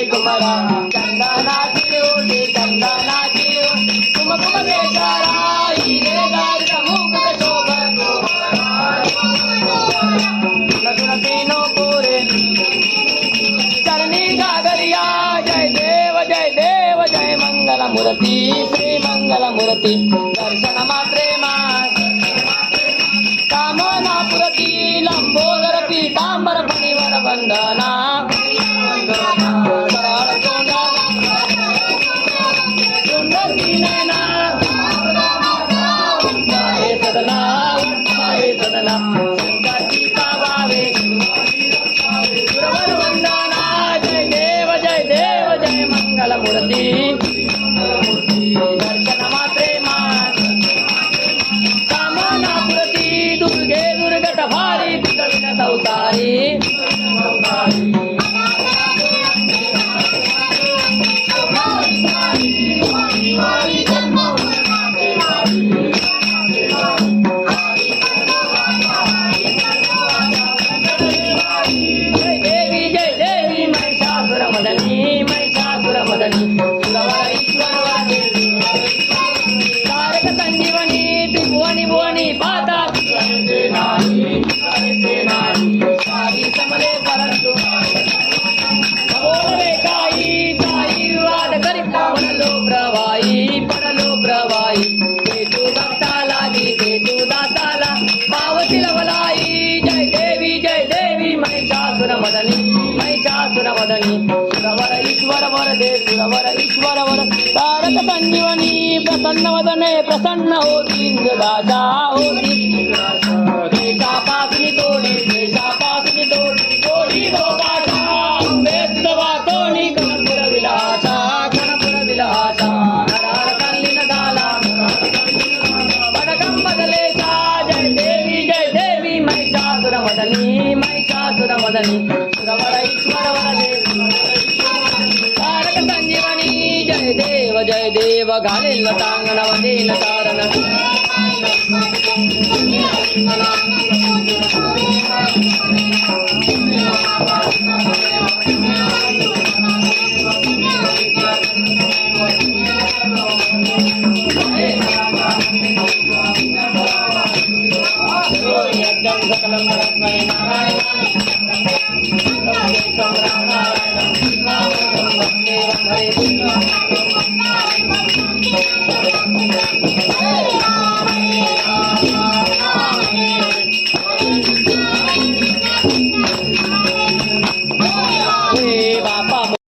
कुमारा चंदनाची ओटी चंदनाची कुमकुम केशरा हिरे गार मुकुट शोभतो लगन तीनों पोरे चरणी गागरिया जय देव जय मंगल मूर्ति श्री मंगल मूर्ति दर्शन मात्रे कामना पुरती लंबोदर पीतांबर फणीवर वंदना मूर्ति दर्शन मात्रे कामना पुरती दुर्गे दुर्गट भारी दुर्गविन सौतारी जय देवी महिषासुर मदनी तारक संजीवनी त्रिभुवनी भुवनी पाता समले परंतु बोले काही वाद करी पडलो प्रवाई ते तू भक्ता लागी ते तू दाताला पावती लवलाई जय देवी महिषासुर मदनी सुरवर ईश्वर वर दे सुरवर ईश्वर वर तारक संजीवनी प्रसन्न वदने प्रसन्न होती दादा होती देशापासून तोडी गोगाचा वेदवा तोणी कणपुर विलासा नराळ कल्लीन झाला पडकं बदलेचा जय देवी महिषासुर मदनी सुरवर ईश्वर वर दे तारक संजीवनी जय देव घालेल टांगण वदेन तारण सकलम नारायण